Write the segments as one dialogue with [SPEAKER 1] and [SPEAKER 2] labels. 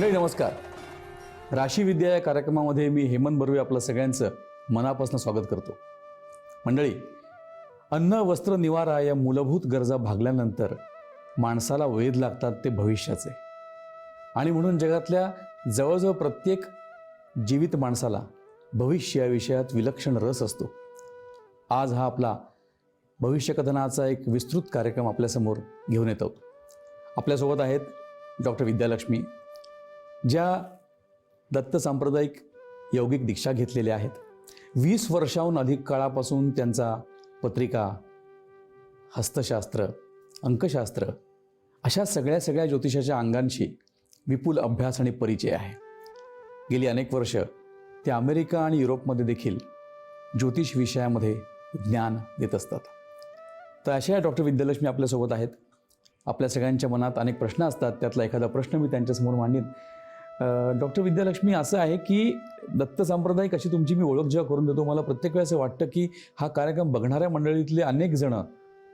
[SPEAKER 1] मंडळी नमस्कार. राशीविद्या या कार्यक्रमामध्ये मी हेमंत बर्वे आपलं सगळ्यांचं मनापासून स्वागत करतो. मंडळी, अन्न वस्त्र निवारा या मूलभूत गरजा भागल्यानंतर माणसाला वेध लागतात ते भविष्याचे. आणि म्हणून जगातल्या जवळजवळ प्रत्येक जीवित माणसाला भविष्य या विषयात विलक्षण रस असतो. आज हा आपला भविष्यकथनाचा एक विस्तृत कार्यक्रम आपल्यासमोर घेऊन येत आहोत. आपल्यासोबत आहेत डॉक्टर विद्यालक्ष्मी, ज्या दत्त सांप्रदायिक यौगिक दीक्षा घेतलेल्या आहेत. 20 वर्षाहून अधिक काळापासून त्यांचा पत्रिका, हस्तशास्त्र, अंकशास्त्र अशा सगळ्या ज्योतिषाच्या अंगांशी विपुल अभ्यास आणि परिचय आहे. गेली अनेक वर्ष ते अमेरिका आणि युरोपमध्ये देखील ज्योतिष विषयामध्ये ज्ञान देत असतात. तर अशा डॉक्टर विद्यालक्ष्मी आपल्यासोबत आहेत. आपल्या सगळ्यांच्या मनात अनेक प्रश्न असतात, त्यातला एखादा प्रश्न मी त्यांच्यासमोर मांडीन. डॉक्टर विद्यालक्ष्मी, असं आहे की दत्त सांप्रदायिक अशी तुमची मी ओळख जेव्हा करून देतो, मला प्रत्येक वेळेस वाटतं की हा कार्यक्रम बघणाऱ्या मंडळीतले अनेक जण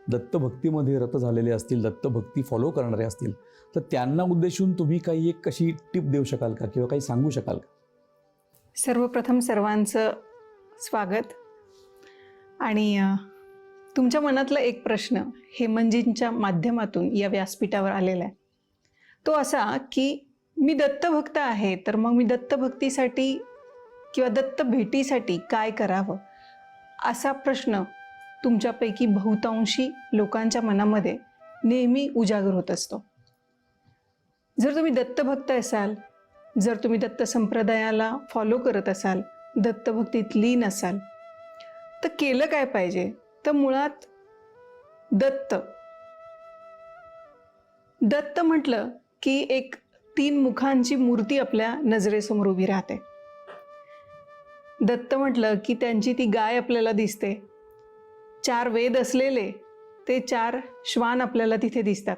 [SPEAKER 1] दत्तभक्तीमध्ये रत झालेले असतील, दत्तभक्ती फॉलो करणारे असतील. तर त्यांना उद्देशून तुम्ही काही एक कशी टिप देऊ शकाल का, किंवा काही सांगू शकाल का?
[SPEAKER 2] सर्वप्रथम सर्वांचं स्वागत. आणि तुमच्या मनातला एक प्रश्न हेमंतजींच्या माध्यमातून या व्यासपीठावर आलेला आहे, तो असा की मी दत्तभक्त आहे, तर मग मी दत्तभक्तीसाठी किंवा दत्त भेटीसाठी काय करावं, असा प्रश्न तुमच्यापैकी बहुतांशी लोकांच्या मनामध्ये नेहमी उजागर होत असतो. जर तुम्ही दत्तभक्त असाल, जर तुम्ही दत्त संप्रदायाला फॉलो करत असाल, दत्तभक्तीत लीन असाल, तर केलं काय पाहिजे? तर मुळात दत्त म्हटलं की एक 3 मुखांची मूर्ती आपल्या नजरेसमोर उभी राहते. दत्त म्हटलं की त्यांची ती गाय आपल्याला दिसते. 4 वेद असलेले ते 4 श्वान आपल्याला तिथे दिसतात.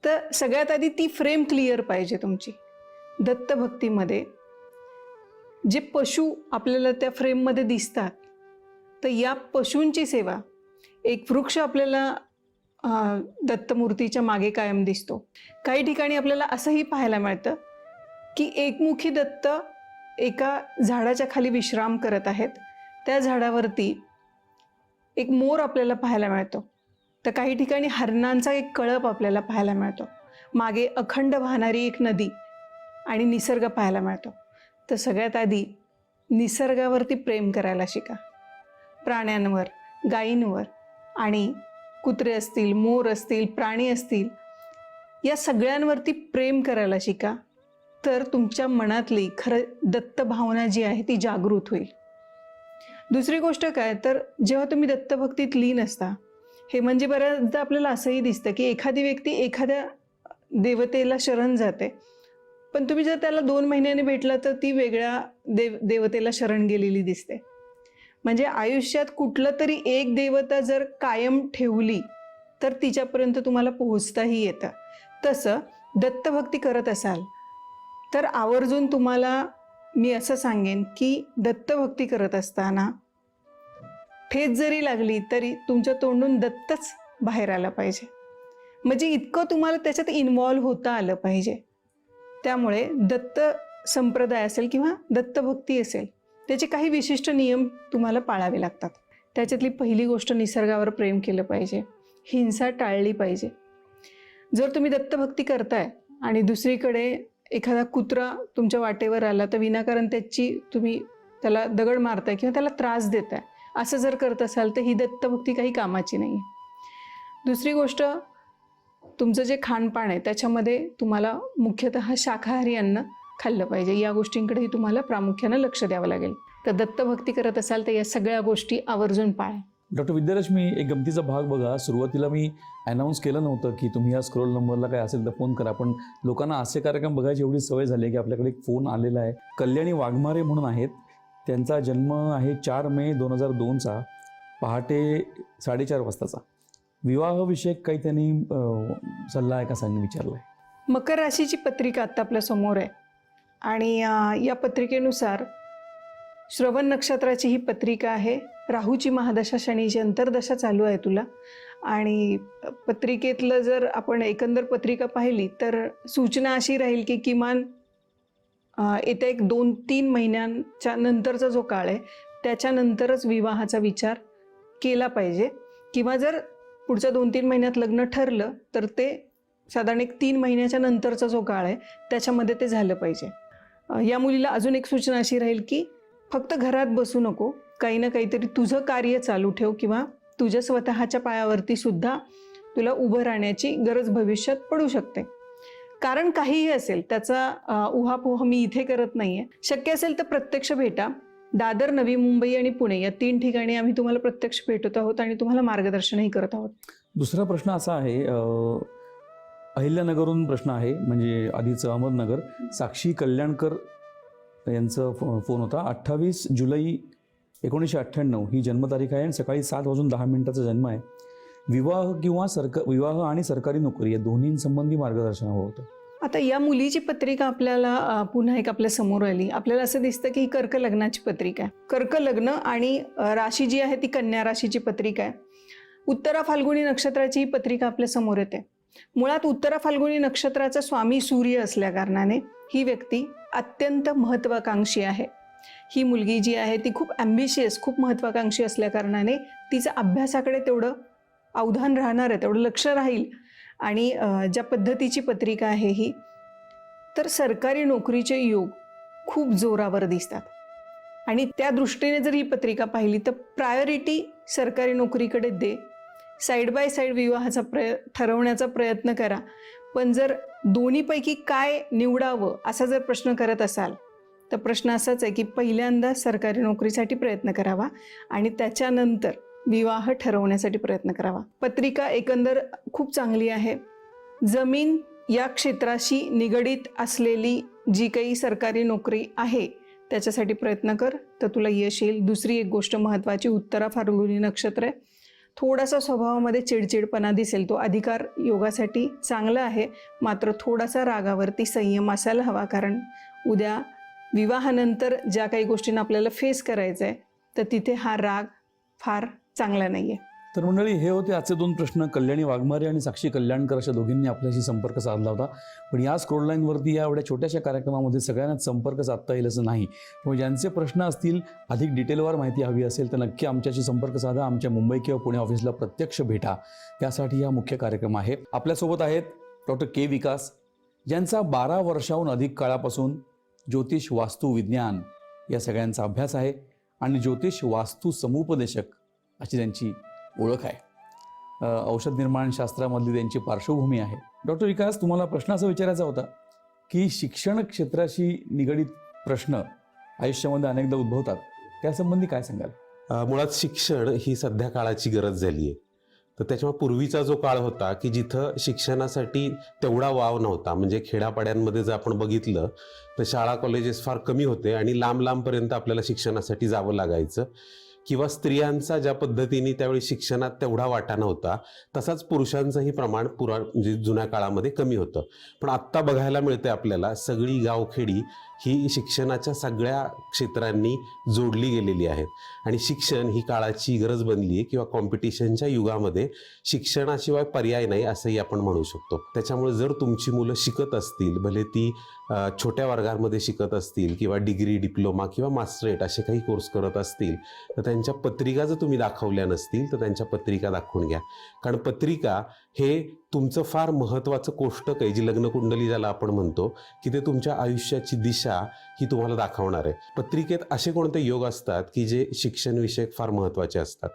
[SPEAKER 2] तर सगळ्यात आधी ती फ्रेम क्लिअर पाहिजे तुमची. दत्तभक्तीमध्ये जे पशु आपल्याला त्या फ्रेममध्ये दिसतात, तर या पशूंची सेवा, एक वृक्ष आपल्याला दत्तमूर्तीच्या मागे कायम दिसतो. काही ठिकाणी आपल्याला असंही पाहायला मिळतं की एकमुखी दत्त एका झाडाच्या खाली विश्राम करत आहेत. त्या झाडावरती एक मोर आपल्याला पाहायला मिळतो. तर काही ठिकाणी हरणांचा एक कळप आपल्याला पाहायला मिळतो. मागे अखंड वाहणारी एक नदी आणि निसर्ग पाहायला मिळतो. तर सगळ्यात आधी निसर्गावरती प्रेम करायला शिका. प्राण्यांवर, गायींवर, आणि कुत्रे असतील, मोर असतील, प्राणी असतील, या सगळ्यांवरती प्रेम करायला शिका. तर तुमच्या मनातली खरं दत्त भावना जी आहे ती जागृत होईल. दुसरी गोष्ट काय, तर जेव्हा तुम्ही दत्तभक्तीत लीन असता, हे म्हणजे बऱ्याचदा आपल्याला असंही दिसतं की एखादी व्यक्ती एखाद्या देवतेला शरण जाते, पण तुम्ही जर त्याला 2 महिन्याने भेटला तर ती वेगळ्या देवतेला शरण गेलेली दिसते. म्हणजे आयुष्यात कुठलं तरी एक देवता जर कायम ठेवली तर तिच्यापर्यंत तुम्हाला पोहोचताही येतं. तसं दत्तभक्ती करत असाल तर आवर्जून तुम्हाला मी असं सांगेन की दत्तभक्ती करत असताना ठेच जरी लागली तरी तुमच्या तोंडून दत्तच बाहेर आला पाहिजे. म्हणजे इतकं तुम्हाला त्याच्यात इन्व्हॉल्व्ह होता आलं पाहिजे. त्यामुळे दत्त संप्रदाय असेल किंवा दत्तभक्ती असेल, त्याचे काही विशिष्ट नियम तुम्हाला पाळावे लागतात. त्याच्यातली पहिली गोष्ट, निसर्गावर प्रेम केलं पाहिजे, हिंसा टाळली पाहिजे. जर तुम्ही दत्तभक्ती करताय आणि दुसरीकडे एखादा कुत्रा तुमच्या वाटेवर आला तर विनाकारण तुम्ही त्याला दगड मारताय किंवा त्याला त्रास देताय, असं जर करत असाल तर ही दत्तभक्ती काही कामाची नाही. दुसरी गोष्ट, तुमचं जे खानपान आहे त्याच्यामध्ये तुम्हाला मुख्यतः शाकाहारी अन्न खाल्लं पाहिजे. या गोष्टींकडेही तुम्हाला प्रामुख्यानं लक्ष द्यावं लागेल. तर दत्तभक्ती करत असाल तर या सगळ्या गोष्टी आवर्जून पाळा.
[SPEAKER 1] डॉक्टर विद्यालक्ष्मी, एक गमतीचा भाग बघा. सुरुवातीला मी अनाऊन्स केलं नव्हतं की तुम्ही या स्क्रोल नंबरला काय असेल तर फोन करा, पण लोकांना असे कार्यक्रम बघायची एवढी सवय झाली की आपल्याकडे एक फोन आलेला आहे. कल्याणी वाघमारे म्हणून आहेत. त्यांचा जन्म आहे 4 मे 2002चा, पहाटे 4:30 वाजताचा. विवाहविषयक काही त्यांनी सल्ला आहे का सांग विचारला आहे.
[SPEAKER 2] मकर राशीची पत्रिका आत्ता आपल्या समोर आहे आणि या पत्रिकेनुसार श्रवण नक्षत्राची ही पत्रिका आहे. राहूची महादशा, शनीची अंतर्दशा चालू आहे तुला, आणि पत्रिकेतलं जर आपण एकंदर पत्रिका पाहिली तर सूचना अशी राहील की किमान येत्या एक 2-3 महिन्यांच्या नंतरचा जो काळ आहे त्याच्यानंतरच विवाहाचा विचार केला पाहिजे, किंवा जर पुढच्या 2-3 महिन्यात लग्न ठरलं तर ते साधारण एक 3 महिन्याच्या नंतरचा जो काळ आहे त्याच्यामध्ये ते झालं पाहिजे. या मुलीला अजून एक सूचना अशी राहील की फक्त घरात बसू नको, काही ना काहीतरी तुझं कार्य चालू ठेव, किंवा तुझ्या स्वतःच्या पायावरती सुद्धा तुला उभं राहण्याची गरज भविष्यात पडू शकते. कारण काहीही असेल त्याचा उहापोह मी इथे करत नाहीये. शक्य असेल तर प्रत्यक्ष भेटा. दादर, नवी मुंबई आणि पुणे या 3 ठिकाणी आम्ही तुम्हाला प्रत्यक्ष भेटत आहोत आणि तुम्हाला मार्गदर्शनही करत आहोत.
[SPEAKER 1] दुसरा प्रश्न असा आहे, अहिल्यानगरहून प्रश्न आहे, म्हणजे आधीचं अहमदनगर. साक्षी कल्याणकर यांचा फोन होता. 28 जुलै 1998 ही जन्मतारीख आहे आणि सकाळी 7:10 जन्म आहे. विवाह आणि सरकारी नोकरी या दोन्हींसंबंधी मार्गदर्शन हवं होतं.
[SPEAKER 2] आता या मुलीची पत्रिका आपल्याला पुन्हा एक आपल्या समोर आली. आपल्याला असं दिसतं की ही कर्क लग्नाची पत्रिका आहे. कर्क लग्न आणि राशी जी आहे ती कन्या राशीची पत्रिका आहे. उत्तरा फाल्गुनी नक्षत्राची ही पत्रिका आपल्या समोर येते. मुळात उत्तरा फाल्गुनी नक्षत्राचा स्वामी सूर्य असल्या कारणाने ही व्यक्ती अत्यंत महत्त्वाकांक्षी आहे. ही मुलगी जी आहे ती खूप ॲम्बिशियस, खूप महत्त्वाकांक्षी असल्या कारणाने तिचं अभ्यासाकडे तेवढं अवधान राहणार आहे, तेवढं लक्ष राहील. आणि ज्या पद्धतीची पत्रिका आहे ही, तर सरकारी नोकरीचे योग खूप जोरावर दिसतात. आणि त्या दृष्टीने जर ही पत्रिका पाहिली तर प्रायोरिटी सरकारी नोकरीकडे दे. साईड बाय साईड विवाहाचा ठरवण्याचा प्रयत्न करा. पण जर दोन्हीपैकी काय निवडावं असा जर प्रश्न करत असाल तर प्रश्न असाच आहे की पहिल्यांदा सरकारी नोकरीसाठी प्रयत्न करावा आणि त्याच्यानंतर विवाह ठरवण्यासाठी प्रयत्न करावा. पत्रिका एकंदर खूप चांगली आहे. जमीन या क्षेत्राशी निगडीत असलेली जी काही सरकारी नोकरी आहे त्याच्यासाठी प्रयत्न कर, तर तुला यश येईल. दुसरी एक गोष्ट महत्त्वाची, उत्तरा फाल्गुनी नक्षत्र आहे. थोडासा स्वभावामध्ये चिडचिडपणा दिसेल, तो अधिकार योगासाठी चांगला आहे, मात्र थोडासा रागावरती संयम असायला हवा. कारण उद्या विवाहानंतर ज्या काही गोष्टींना आपल्याला फेस करायचं आहे तर तिथे हा राग फार चांगला नाही आहे.
[SPEAKER 1] तर मंडळी, हे होते आजचे 2 प्रश्न. कल्याणी वाघमारे आणि साक्षी कल्याणकर अशा दोघींनी आपल्याशी संपर्क साधला होता. पण या स्क्रोल लाईनवरती या एवढ्या छोट्याशा कार्यक्रमामध्ये सगळ्यांनाच संपर्क साधता येईल असं नाही. त्यामुळे ज्यांचे प्रश्न असतील, अधिक डिटेलवर माहिती हवी असेल तर नक्की आमच्याशी संपर्क साधा. आमच्या मुंबई किंवा पुणे ऑफिसला प्रत्यक्ष भेटा. त्यासाठी हा मुख्य कार्यक्रम आहे. आपल्यासोबत आहेत डॉक्टर के विकास, ज्यांचा 12 वर्षाहून अधिक काळापासून ज्योतिष, वास्तू, विज्ञान या सगळ्यांचा अभ्यास आहे आणि ज्योतिष वास्तू समुपदेशक अशी त्यांची ओळख आहे. औषध निर्माण शास्त्रामधली त्यांची पार्श्वभूमी आहे. डॉक्टर विकास, तुम्हाला प्रश्न असा विचारायचा होता की शिक्षण क्षेत्राशी निगडीत प्रश्न आयुष्यामध्ये अनेकदा उद्भवतात, त्यासंबंधी काय सांगाल?
[SPEAKER 3] मुळात शिक्षण ही सध्या काळाची गरज झाली आहे. तर त्याच्यामुळे पूर्वीचा जो काळ होता की जिथं शिक्षणासाठी तेवढा वाव नव्हता, म्हणजे खेड्यापाड्यांमध्ये जर आपण बघितलं तर शाळा कॉलेजेस फार कमी होते आणि लांब लांबपर्यंत आपल्याला शिक्षणासाठी जावं लागायचं, किंवा स्त्रियांचा ज्या पद्धतीने त्यावेळी शिक्षणात तेवढा वाटा नव्हता तसाच पुरुषांचंही प्रमाण म्हणजे जुन्या काळामध्ये कमी होतं. पण आत्ता बघायला मिळते आपल्याला सगळी गावखेडी ही शिक्षणाच्या सगळ्या क्षेत्रांनी जोडली गेलेली आहेत आणि शिक्षण ही काळाची गरज बनली आहे, किंवा कॉम्पिटिशनच्या युगामध्ये शिक्षणाशिवाय पर्याय नाही असंही आपण म्हणू शकतो. त्याच्यामुळे जर तुमची मुलं शिकत असतील, भले ती छोट्या वर्गांमध्ये शिकत असतील किंवा डिग्री, डिप्लोमा किंवा मास्टरेट असे काही कोर्स करत असतील, तर त्यांच्या पत्रिका जर तुम्ही दाखवल्या नसतील तर त्यांच्या पत्रिका दाखवून घ्या. कारण पत्रिका हे तुमचं फार महत्त्वाचं कोष्टक आहे, जी लग्नकुंडली ज्याला आपण म्हणतो, की ते तुमच्या आयुष्याची दिशा ही तुम्हाला दाखवणार आहे. पत्रिकेत असे कोणते योग असतात की जे शिक्षणविषयक फार महत्त्वाचे असतात.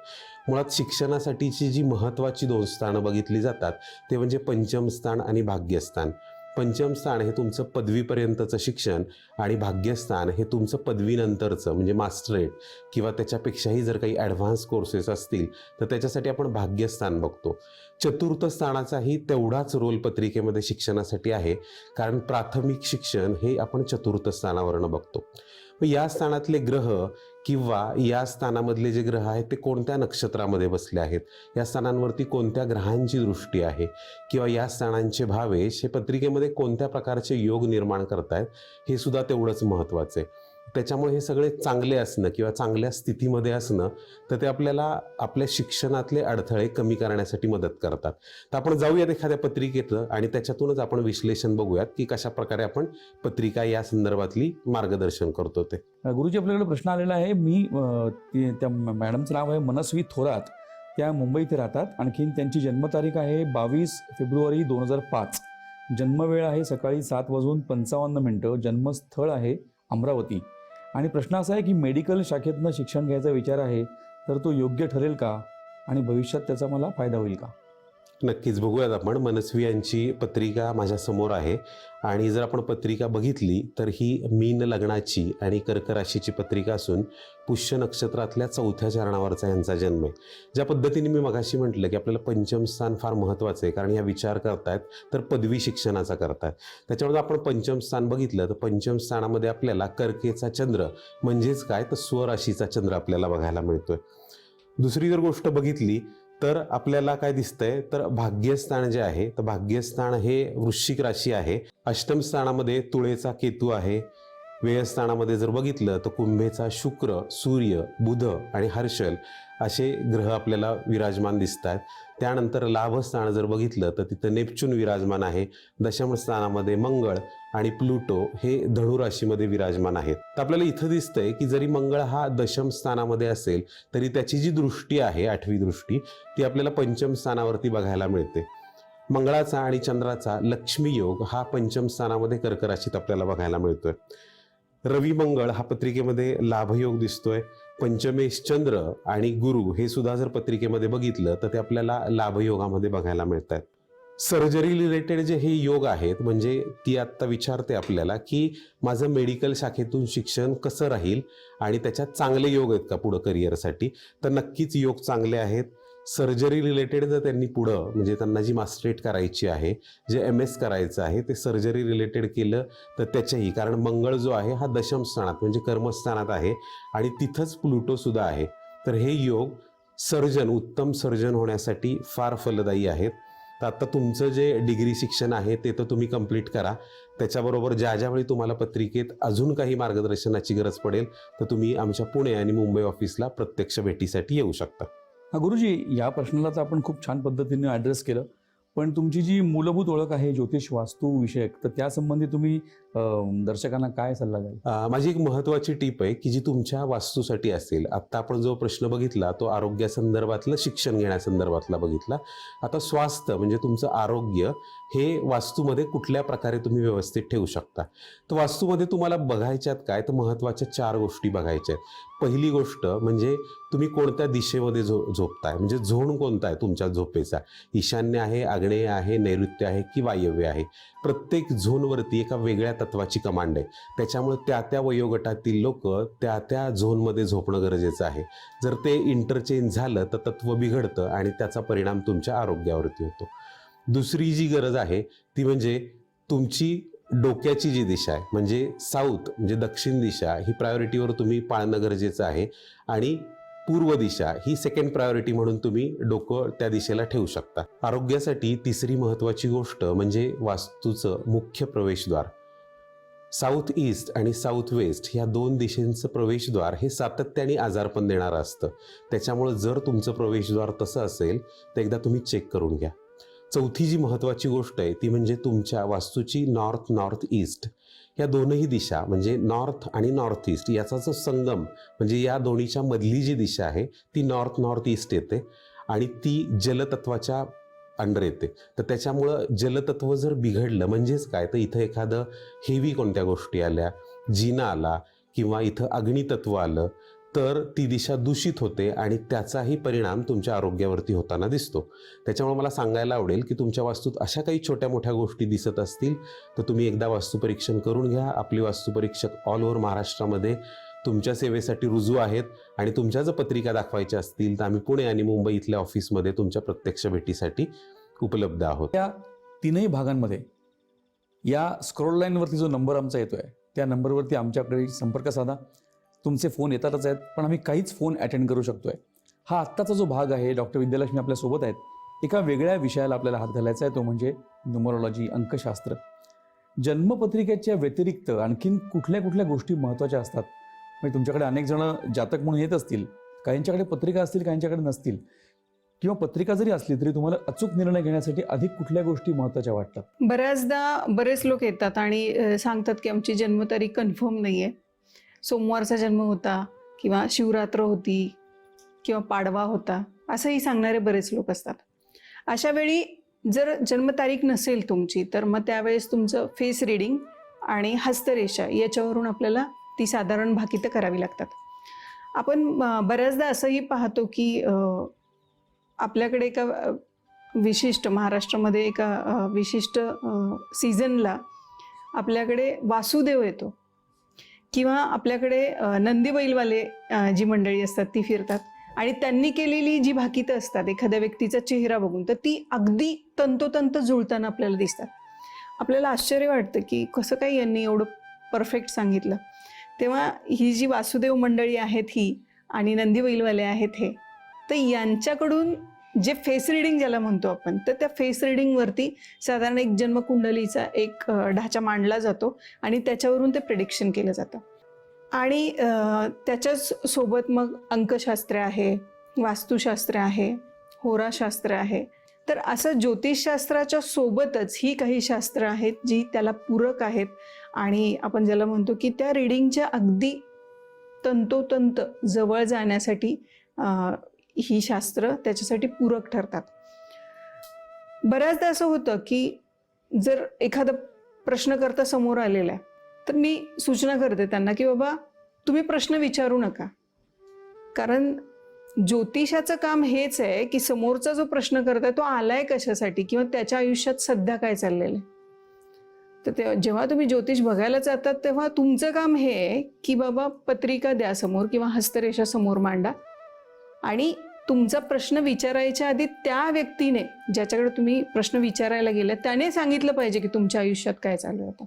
[SPEAKER 3] मुळात शिक्षणासाठीची जी महत्त्वाची 2 स्थानं बघितली जातात ते म्हणजे पंचम स्थान आणि भाग्यस्थान. पंचम स्थान हे तुमचं पदवीपर्यंतचं शिक्षण आणि भाग्यस्थान हे तुमचं पदवीनंतरचं म्हणजे मास्टरेट किंवा त्याच्यापेक्षाही जर काही ॲडव्हान्स कोर्सेस असतील तर त्याच्यासाठी आपण भाग्यस्थान बघतो. चतुर्थ स्थानाचाही तेवढाच रोल पत्रिकेमध्ये शिक्षणासाठी आहे, कारण प्राथमिक शिक्षण हे आपण चतुर्थ स्थानावरनं बघतो. मग या स्थानातले ग्रह किंवा या स्थानामधले जे ग्रह आहेत ते कोणत्या नक्षत्रामध्ये बसले आहेत, या स्थानांवरती कोणत्या ग्रहांची दृष्टी आहे, किंवा या स्थानांचे भावेश हे पत्रिकेमध्ये कोणत्या प्रकारचे योग निर्माण करतायत हे सुद्धा तेवढंच महत्त्वाचं आहे. त्याच्यामुळे हे सगळे चांगले असणं किंवा चांगल्या स्थितीमध्ये असणं तर ते आपल्याला आपल्या शिक्षणातले अडथळे कमी करण्यासाठी मदत करतात. तर आपण जाऊयात एखाद्या पत्रिकेचं आणि त्याच्यातूनच आपण विश्लेषण बघूयात की कशा प्रकारे आपण पत्रिका या संदर्भातली मार्गदर्शन करतो ते.
[SPEAKER 1] गुरुजी, आपल्याकडे प्रश्न आलेला आहे. त्या मॅडमचं नाव आहे मनस्वी थोरात. त्या मुंबईत राहतात. आणखीन त्यांची जन्मतारीख आहे 22 फेब्रुवारी 2005. जन्मवेळ आहे सकाळी 7:55. जन्मस्थळ आहे अमरावती. आणि प्रश्न असा आहे की मेडिकल शाखेतनं शिक्षण घ्यायचा विचार आहे, तर तो योग्य ठरेल का आणि भविष्यात त्याचा मला फायदा होईल का?
[SPEAKER 3] नक्कीच बघूयात आपण. मनस्वी यांची पत्रिका माझ्यासमोर आहे आणि जर आपण पत्रिका बघितली तर ही मीन लग्नाची आणि कर्क राशीची पत्रिका असून पुष्य नक्षत्रातल्या 4थ्या चरणावरचा यांचा जन्म आहे. ज्या पद्धतीने मी मगाशी म्हटलं की आपल्याला पंचम स्थान फार महत्त्वाचं आहे, कारण या विचार करतायत तर पदवी शिक्षणाचा करतायत. त्याच्यामुळे आपण पंचम स्थान बघितलं तर पंचम स्थानामध्ये आपल्याला कर्केचा चंद्र म्हणजेच काय तर स्वराशीचा चंद्र आपल्याला बघायला मिळतोय. दुसरी जर गोष्ट बघितली तर आपल्याला काय दिसतंय तर भाग्यस्थान जे आहे तर भाग्यस्थान हे वृश्चिक राशी आहे. अष्टम स्थानामध्ये तुळेचा केतू आहे. व्ययस्थानामध्ये जर बघितलं तर कुंभेचा शुक्र, सूर्य, बुध आणि हर्षल असे ग्रह आपल्याला विराजमान दिसत आहेत. त्यानंतर लाभस्थान जर बघितलं तर तिथं नेपच्यून विराजमान आहे. दशम स्थानामध्ये मंगळ आणि प्लुटो हे धनु राशीमध्ये विराजमान आहेत. तर आपल्याला इथं दिसतंय की जरी मंगळ हा दशम स्थानामध्ये असेल तरी त्याची जी दृष्टी आहे 8वी दृष्टी ती आपल्याला पंचम स्थानावरती बघायला मिळते. मंगळाचा आणि चंद्राचा लक्ष्मी योग हा पंचम स्थानामध्ये कर्क राशीत आपल्याला बघायला मिळतोय. रवी मंगळ हा पत्रिकेमध्ये लाभयोग दिसतोय. पंचमेश चंद्र आणि गुरु हे सुद्धा जर पत्रिकेमध्ये बघितलं तर ते आपल्याला लाभयोगामध्ये बघायला मिळत आहेत. सर्जरी रिलेटेड जे हे योग आहेत म्हणजे ती आत्ता विचारते आपल्याला की माझं मेडिकल शाखेतून शिक्षण कसं राहील आणि त्याच्यात चांगले योग आहेत का पुढं करिअरसाठी, तर नक्कीच योग चांगले आहेत. सर्जरी रिलेटेड जर त्यांनी पुढं म्हणजे त्यांना जी मास्टरेट करायची आहे, जे MS करायचं आहे ते सर्जरी रिलेटेड केलं तर त्याच्याही, कारण मंगळ जो आहे हा दशम स्थानात म्हणजे कर्मस्थानात आहे आणि तिथंच प्लुटो सुद्धा आहे. तर हे योग सर्जन, उत्तम सर्जन होण्यासाठी फार फलदायी आहेत. तर आता तुमचं जे डिग्री शिक्षण आहे ते तर तुम्ही कंप्लीट करा. त्याच्याबरोबर ज्यावेळी तुम्हाला पत्रिकेत अजून काही मार्गदर्शनाची गरज पडेल तर तुम्ही आमच्या पुणे आणि मुंबई ऑफिसला प्रत्यक्ष भेटीसाठी येऊ शकता.
[SPEAKER 1] गुरुजी, या प्रश्नाला तर आपण खूप छान पद्धतीने ॲड्रेस केलं, पण तुमची जी मूलभूत ओळख आहे ज्योतिष वास्तू विषयक, तर त्यासंबंधी तुम्ही दर्शकांना काय सल्ला द्याल?
[SPEAKER 3] माझी एक महत्त्वाची टीप आहे की जी तुमच्या वास्तूसाठी असेल. आत्ता आपण जो प्रश्न बघितला तो आरोग्यासंदर्भातलं, शिक्षण घेण्यासंदर्भातला बघितला. आता स्वास्थ्य म्हणजे तुमचं आरोग्य हे वास्तूमध्ये कुठल्या प्रकारे तुम्ही व्यवस्थित ठेवू शकता. तर वास्तूमध्ये तुम्हाला बघायच्यात काय तर महत्त्वाच्या 4 गोष्टी बघायच्या आहेत. पहिली गोष्ट म्हणजे तुम्ही कोणत्या दिशेमध्ये झोपताय, म्हणजे झोन कोणता आहे तुमच्या झोपेचा, ईशान्य आहे, आग्नेय आहे, नैऋत्य आहे की वायव्य आहे. प्रत्येक झोनवरती एका वेगळ्या तत्वाची कमांड आहे. त्याच्यामुळे त्या वयोगटातील लोक त्या झोनमध्ये झोपणं गरजेचं आहे. जर ते इंटरचेंज झालं तर तत्व बिघडतं आणि त्याचा परिणाम तुमच्या आरोग्यावरती होतो. दुसरी जी गरज आहे ती म्हणजे तुमची डोक्याची जी दिशा आहे म्हणजे साऊथ म्हणजे दक्षिण दिशा ही प्रायोरिटीवर तुम्ही पाळणं गरजेचं आहे आणि पूर्व दिशा ही सेकंड प्रायोरिटी म्हणून तुम्ही डोकं त्या दिशेला ठेवू शकता. आरोग्यासाठी तिसरी महत्त्वाची गोष्ट म्हणजे वास्तूचं मुख्य प्रवेशद्वार. साऊथ ईस्ट आणि साऊथ वेस्ट ह्या 2 दिशेंचं प्रवेशद्वार हे सातत्याने आजारपण देणारं असतं. त्याच्यामुळं जर तुमचं प्रवेशद्वार तसं असेल तर एकदा तुम्ही चेक करून घ्या. चौथी जी महत्त्वाची गोष्ट आहे ती म्हणजे तुमच्या वास्तूची नॉर्थ ईस्ट या दोनही दिशा म्हणजे नॉर्थ आणि नॉर्थ ईस्ट याचा जो संगम म्हणजे या दोन्हीच्या मधली जी दिशा आहे ती नॉर्थ ईस्ट येते आणि ती जलतत्वाच्या अंडर येते. तर त्याच्यामुळं जलतत्व जर बिघडलं म्हणजेच काय तर इथं एखादं हेवी कोणत्या गोष्टी आल्या, जिना आला किंवा इथं अग्नितत्व आलं तर ती दिशा दूषित होते आणि त्याचाही परिणाम तुमच्या आरोग्यावरती होताना दिसतो. त्याच्यामुळे मला सांगायला आवडेल की तुमच्या वास्तूत अशा काही छोट्या मोठ्या गोष्टी दिसत असतील तर तुम्ही एकदा वास्तुपरीक्षण करून घ्या. आपली वास्तुपरीक्षक ऑल ओव्हर महाराष्ट्रामध्ये तुमच्या सेवेसाठी रुजू आहेत आणि तुमच्या जर पत्रिका दाखवायच्या असतील तर आम्ही पुणे आणि मुंबई इथल्या ऑफिसमध्ये तुमच्या प्रत्यक्ष भेटीसाठी उपलब्ध आहोत.
[SPEAKER 1] त्या 3ही भागांमध्ये या स्क्रोल लाईनवरती जो नंबर आमचा येतोय त्या नंबरवरती आमच्याकडे संपर्क साधा. तुमचे फोन येतातच आहेत पण आम्ही काहीच फोन अटेंड करू शकतोय. हा आत्ताचा जो भाग आहे डॉक्टर विद्यालक्ष्मी आपल्यासोबत आहेत. एका वेगळ्या विषयाला आपल्याला हात घालायचा आहे तो म्हणजे न्यूमरोलॉजी, अंकशास्त्र. जन्मपत्रिकेच्या व्यतिरिक्त आणखीन कुठल्या कुठल्या गोष्टी महत्त्वाच्या असतात म्हणजे तुमच्याकडे अनेक जण जातक म्हणून येत असतील, काहींच्याकडे पत्रिका असतील, काहींच्याकडे नसतील, किंवा पत्रिका जरी असली तरी तुम्हाला अचूक निर्णय घेण्यासाठी अधिक कुठल्या गोष्टी महत्त्वाच्या वाटतात?
[SPEAKER 2] बऱ्याचदा बरेच लोक येतात आणि सांगतात की आमची जन्मतारीख कन्फर्म नाही आहे, सोमवारचा जन्म होता किंवा शिवरात्र होती किंवा पाडवा होता, असंही सांगणारे बरेच लोक असतात. अशा वेळी जर जन्मतारीख नसेल तुमची तर मग त्यावेळेस तुमचं फेस रिडिंग आणि हस्तरेषा याच्यावरून आपल्याला ती साधारण भाकितं करावी लागतात. आपण बऱ्याचदा असंही पाहतो की आपल्याकडे एका विशिष्ट महाराष्ट्रामध्ये एका विशिष्ट सीझनला आपल्याकडे वासुदेव येतो किंवा आपल्याकडे नंदी बैलवाले जी मंडळी असतात ती फिरतात आणि त्यांनी केलेली जी भाकितं असतात एखाद्या व्यक्तीचा चेहरा बघून, तर ती अगदी तंतोतंत जुळताना आपल्याला दिसतात. आपल्याला आश्चर्य वाटतं की कसं काही यांनी एवढं परफेक्ट सांगितलं. तेव्हा ही जी वासुदेव मंडळी आहेत ही आणि नंदी बैलवाले आहेत हे, तर यांच्याकडून जे फेस रिडिंग ज्याला म्हणतो आपण, तर त्या फेस रिडिंगवरती साधारण एक जन्मकुंडलीचा एक ढाचा मांडला जातो आणि त्याच्यावरून ते प्रेडिक्शन केलं जातं. आणि त्याच्याच सोबत मग अंकशास्त्र आहे, वास्तुशास्त्र आहे, होराशास्त्र आहे. तर असं ज्योतिषशास्त्राच्या सोबतच ही काही शास्त्र आहेत जी त्याला पूरक आहेत आणि आपण ज्याला म्हणतो की त्या रिडिंगच्या अगदी तंतोतंत जवळ जाण्यासाठी ही शास्त्र त्याच्यासाठी पूरक ठरतात. बऱ्याचदा असं होतं की जर एखादा प्रश्नकर्ता समोर आलेला आहे तर मी सूचना करते त्यांना की बाबा तुम्ही प्रश्न विचारू नका, कारण ज्योतिषाचं काम हेच आहे की समोरचा जो प्रश्न करताय तो आलाय कशासाठी किंवा त्याच्या आयुष्यात सध्या काय चाललेलं आहे. तर जेव्हा तुम्ही ज्योतिष बघायला जातात तेव्हा तुमचं काम हे आहे की बाबा पत्रिका द्या समोर किंवा हस्तरेषा समोर मांडा आणि तुमचा प्रश्न विचारायच्या आधी त्या व्यक्तीने ज्याच्याकडे तुम्ही प्रश्न विचारायला गेला त्याने सांगितलं पाहिजे की तुमच्या आयुष्यात काय चालू होतं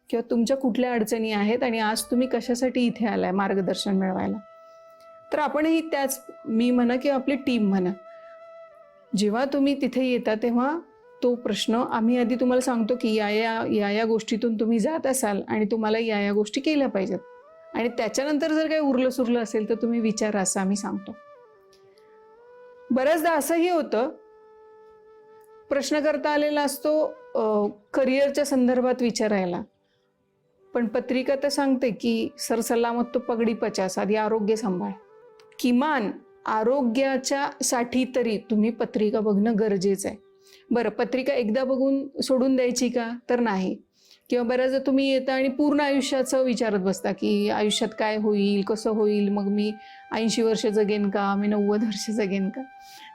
[SPEAKER 2] किंवा तुमच्या कुठल्या अडचणी आहेत आणि आज तुम्ही कशासाठी इथे आलाय मार्गदर्शन मिळवायला. तर आपणही त्याच, मी म्हणा किंवा आपली टीम म्हणा, जेव्हा तुम्ही तिथे येता तेव्हा तो प्रश्न आम्ही आधी तुम्हाला सांगतो की या गोष्टीतून तुम्ही जात असाल आणि तुम्हाला या गोष्टी केल्या पाहिजेत आणि त्याच्यानंतर जर काही उरलं सुरलं असेल तर तुम्ही विचारा असं आम्ही सांगतो. बऱ्याचदा असंही होतं, प्रश्न करता आलेला असतो करिअरच्या संदर्भात विचारायला, पण पत्रिका तर सांगते की सरसलामत तो पगडी 50, आधी आरोग्य सांभाळ. किमान आरोग्याच्या साठी तरी तुम्ही पत्रिका बघणं गरजेचं आहे. बरं, पत्रिका एकदा बघून सोडून द्यायची का? तर नाही. किंवा बऱ्याचदा तुम्ही येता आणि पूर्ण आयुष्याचं विचारत बसता की आयुष्यात काय होईल, कसं होईल, मग मी 80 वर्ष जगेन का, मी 90 वर्ष जगेन का.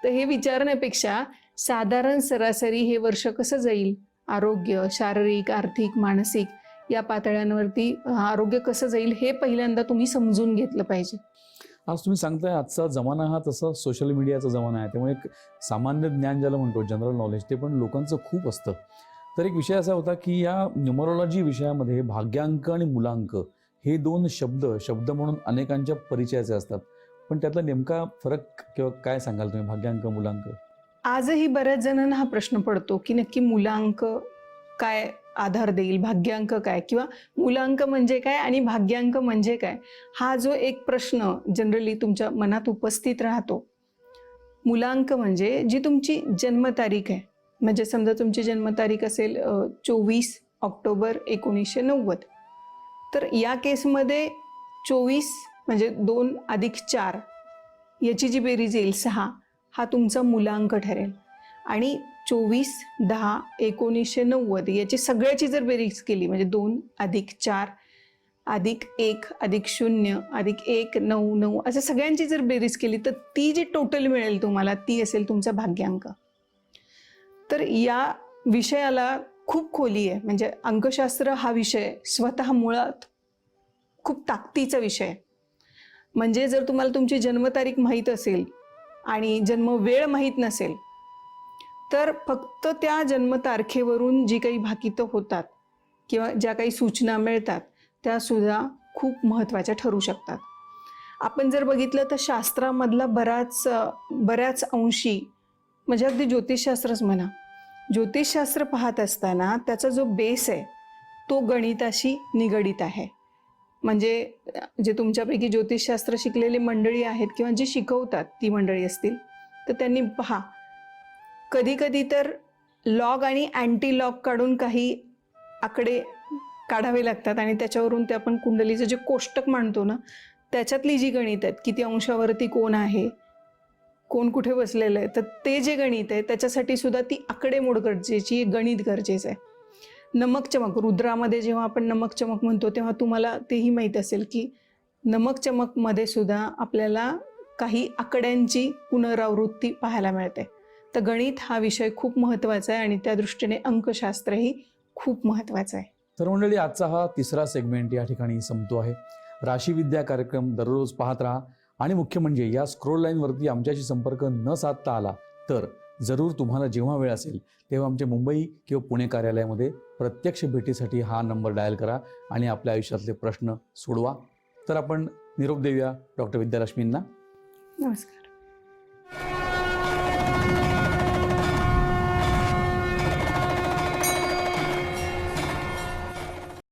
[SPEAKER 2] तर हे विचारण्यापेक्षा साधारण सरासरी हे वर्ष कसं जाईल, आरोग्य, शारीरिक, आर्थिक, मानसिक या पातळ्यांवरती आरोग्य कसं जाईल हे पहिल्यांदा तुम्ही समजून घेतलं पाहिजे.
[SPEAKER 1] आज तुम्ही सांगताय आजचा जमाना हा तसा सोशल मीडियाचा जमाना आहे, त्यामुळे एक सामान्य ज्ञान ज्याला म्हणतो जनरल नॉलेज ते पण लोकांचं खूप असतं. तर एक विषय असा होता की या न्यूमरोलॉजी विषयामध्ये भाग्यांक आणि मुलांक हे दोन शब्द म्हणून अनेकांच्या परिचयाचे असतात, पण त्यातला नेमका फरक किंवा काय सांगाल तुम्ही, भाग्यांक मुलांक?
[SPEAKER 2] आजही बऱ्याच जणांना हा प्रश्न पडतो की नक्की मुलांक काय आधार देईल, भाग्यांक काय, किंवा मुलांक म्हणजे काय आणि भाग्यांक म्हणजे काय, हा जो एक प्रश्न जनरली तुमच्या मनात उपस्थित राहतो. मुलांक म्हणजे जी तुमची जन्मतारीख आहे, म्हणजे समजा तुमची जन्मतारीख असेल 24 ऑक्टोबर 1990, तर या केसमध्ये 24 म्हणजे 2 अधिक 4 याची जी बेरीज येईल 6, हा तुमचा मुलांक ठरेल. आणि 24/10/1990 याची सगळ्याची जर बेरीज केली म्हणजे 2 अधिक 4 अधिक 1 अधिक 0 अधिक 1 9 9 असं सगळ्यांची जर बेरीज केली तर ती जी टोटल मिळेल तुम्हाला ती असेल तुमचा भाग्यांक. तर या विषयाला खूप खोली आहे, म्हणजे अंकशास्त्र हा विषय स्वतः मुळात खूप ताकदीचा विषय आहे. म्हणजे जर तुम्हाला तुमची जन्मतारीख माहीत असेल आणि जन्मवेळ माहीत नसेल तर फक्त त्या जन्मतारखेवरून जी काही भाकितं होतात किंवा ज्या काही सूचना मिळतात त्या सुद्धा खूप महत्त्वाच्या ठरू शकतात. आपण जर बघितलं तर शास्त्रामधला बऱ्याच अंशी, म्हणजे अगदी ज्योतिषशास्त्रच म्हणा, ज्योतिषशास्त्र पाहत असताना त्याचा जो बेस आहे तो गणिताशी निगडित आहे. म्हणजे जे तुमच्यापैकी ज्योतिषशास्त्र शिकलेली मंडळी आहेत किंवा जे शिकवतात ती मंडळी असतील तर त्यांनी पहा, कधी कधी तर लॉग आणि अँटी लॉग काढून काही आकडे काढावे लागतात आणि त्याच्यावरून ते आपण कुंडलीचं जे कोष्टक मांडतो ना त्याच्यातली जी गणित आहेत, किती अंशावरती कोण आहे, कोण कुठे बसलेलं आहे, तर ते जे गणित आहे त्याच्यासाठी सुद्धा ती आकडेमोड गरजेची, गणित गरजेचं आहे. नमक चमक, रुद्रामध्ये जेव्हा आपण नमक चमक म्हणतो तेव्हा तुम्हाला तेही माहीत असेल की नमक चमकमध्ये सुद्धा आपल्याला काही आकड्यांची पुनरावृत्ती पाहायला मिळते. तर गणित हा विषय खूप महत्त्वाचा आहे आणि त्या दृष्टीने अंकशास्त्रही खूप महत्त्वाचं आहे.
[SPEAKER 1] तर मंडळी, आजचा हा तिसरा सेगमेंट या ठिकाणी संपतो आहे. राशीविद्या कार्यक्रम दररोज पाहत राहा आणि मुख्य म्हणजे या स्क्रोल लाईनवरती आमच्याशी संपर्क न साधता आला तर जरूर तुम्हाला जेव्हा वेळ असेल तेव्हा आमच्या मुंबई किंवा पुणे कार्यालयामध्ये प्रत्यक्ष भेटीसाठी हा नंबर डायल करा आणि आपल्या आयुष्यातले प्रश्न सोडवा. तर आपण निरोप देऊया डॉक्टर विद्यालक्ष्मींना.
[SPEAKER 2] नमस्कार.